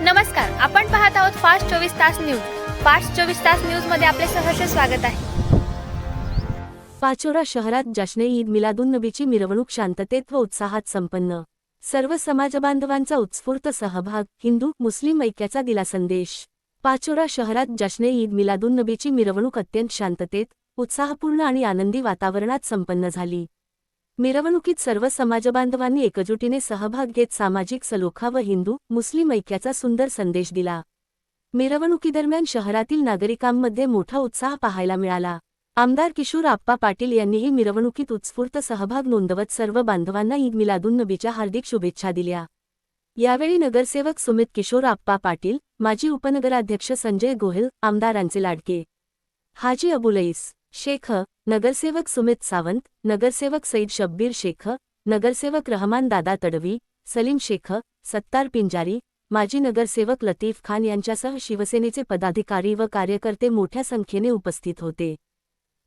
नमस्कार, आपण पाहत आहोत फास्ट 24 तास न्यूज. फास्ट 24 तास न्यूज मध्ये आपले सहर्ष स्वागत आहे. पाचोरा शहरात जश्ने ईद मिलादुन्नबीची मिरवणूक शांततेत व उत्साहात संपन्न. सर्व समाजबांधवांचा उत्स्फूर्त सहभाग, हिंदू मुस्लिम ऐक्याचा दिला संदेश. पाचोरा शहरात जश्ने ईद मिलादुन्नबीची मिरवणूक अत्यंत शांततेत, उत्साहपूर्ण आणि आनंदी वातावरणात संपन्न झाली. मिरवणुकीत सर्व समाजबांधवांनी एकजुटीने सहभाग घेत सामाजिक सलोखा व हिंदू मुस्लिम ऐक्याचा सुंदर संदेश दिला. मिरवणुकीदरम्यान शहरातील नागरिकांमध्ये मोठा उत्साह पाहायला मिळाला. आमदार किशोर आप्पा पाटील यांनीही मिरवणुकीत उत्स्फूर्त सहभाग नोंदवत सर्व बांधवांना ईद मिलादुन्नबीच्या हार्दिक शुभेच्छा दिल्या. यावेळी नगरसेवक सुमित किशोर आप्पा पाटील, माजी उपनगराध्यक्ष संजय गोहिल, आमदारांचे लाडके हाजी अबुलईस शेख, नगरसेवक सुमित सावंत, नगरसेवक सईद शब्बीर शेख, नगरसेवक रहमान दादा तडवी, सलीम शेख, सत्तार पिंजारी, माजी नगरसेवक लतीफ खान यांच्यासह शिवसेनेचे पदाधिकारी व कार्यकर्ते मोठ्या संख्येने उपस्थित होते.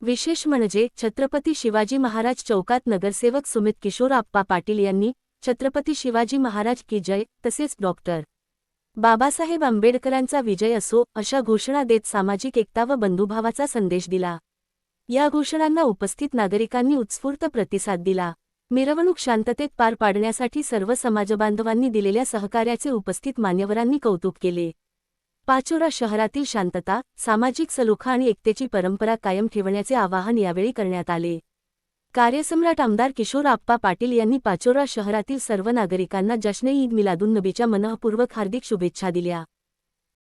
विशेष म्हणजे छत्रपती शिवाजी महाराज चौकात नगरसेवक सुमित किशोर आप्पा पाटील यांनी छत्रपती शिवाजी महाराज की जय तसेच डॉक्टर बाबासाहेब आंबेडकरांचा विजय असो अशा घोषणा देत सामाजिक एकता व बंधुभावाचा संदेश दिला. या घोषणांना उपस्थित नागरिकांनी उत्स्फूर्त प्रतिसाद दिला. मिरवणूक शांततेत पार पाडण्यासाठी सर्व समाजबांधवांनी दिलेल्या सहकार्याचे उपस्थित मान्यवरांनी कौतुक केले. पाचोरा शहरातील शांतता, सामाजिक सलोखा आणि एकतेची परंपरा कायम ठेवण्याचे आवाहन यावेळी करण्यात आले. कार्यसम्राट आमदार किशोर आप्पा पाटील यांनी पाचोरा शहरातील सर्व नागरिकांना जश्ने ईद मिलादुन्नबीच्या मनःपूर्वक हार्दिक शुभेच्छा दिल्या.